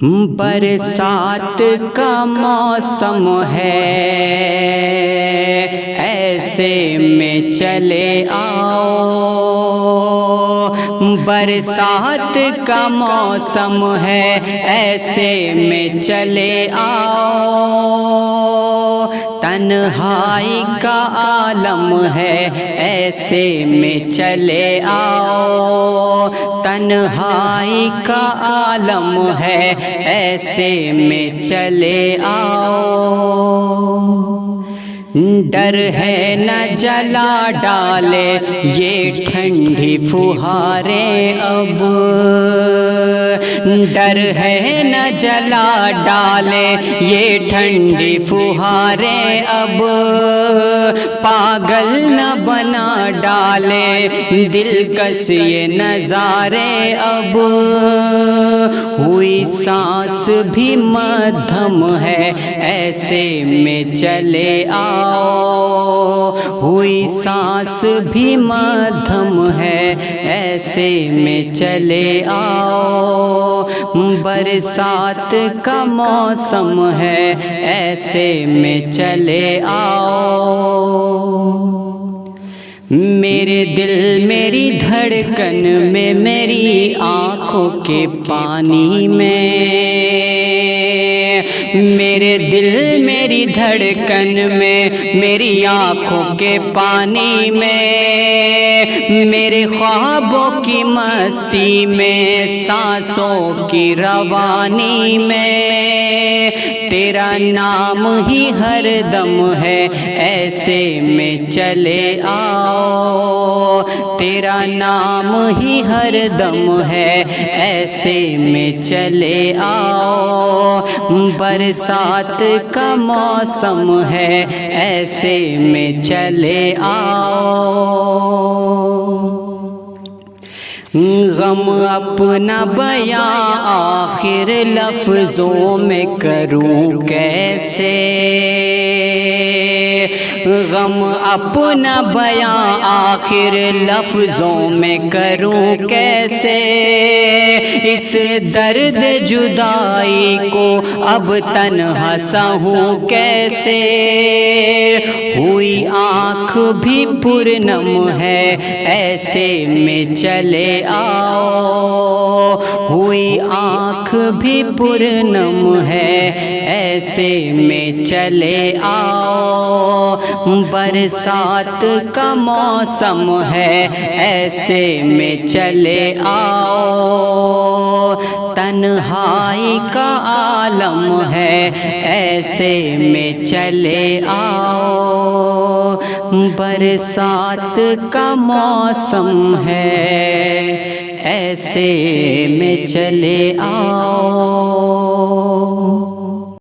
برسات کا موسم ہے، ایسے میں چلے آؤ۔ برسات کا موسم ہے، ایسے میں چلے آؤ۔ تنہائی کا عالم ہے، ایسے میں چلے آؤ۔ تنہائی کا عالم ہے، ایسے میں چلے آؤ۔ ڈر ہے نہ جلا ڈالے یہ ٹھنڈی فہاریں اب، ڈر ہے نہ جلا ڈالے یہ ٹھنڈی فہاریں اب، پاگل نہ بنا ڈالے دلکش یہ نظارے اب۔ ہوئی سانس بھی مدھم ہے، ایسے میں چلے آؤ۔ ہوئی سانس بھی مدھم ہے، ایسے میں چلے آؤ۔ برسات کا موسم ہے، ایسے میں چلے آؤ۔ میرے دل میری دھڑکن میں، میری آنکھوں کے پانی میں، میرے دل میری دھڑکن میں، میری آنکھوں کے پانی میں، میرے خوابوں کی مستی میں، سانسوں کی روانی میں، تیرا نام ہی ہر دم ہے، ایسے میں چلے آؤ۔ تیرا نام ہی ہر دم ہے، ایسے میں چلے آؤ۔ برسات کا موسم ہے، ایسے میں چلے آؤ۔ غم اپنا بیاں آخر لفظوں میں کروں کیسے، غم اپنا بیاں آخر لفظوں میں کروں کیسے، اس درد جدائی کو اب تنہا سہوں کیسے۔ ہوئی آنکھ بھی پرنم ہے، ایسے میں چلے آؤ۔ ہوئی آنکھ بھی پرنم ہے، ایسے میں چلے آؤ۔ برسات کا موسم ہے، ایسے میں چلے آؤ۔ تنہائی کا عالم ہے، ایسے میں چلے آؤ۔ برسات کا موسم ہے، ایسے میں چلے آؤ۔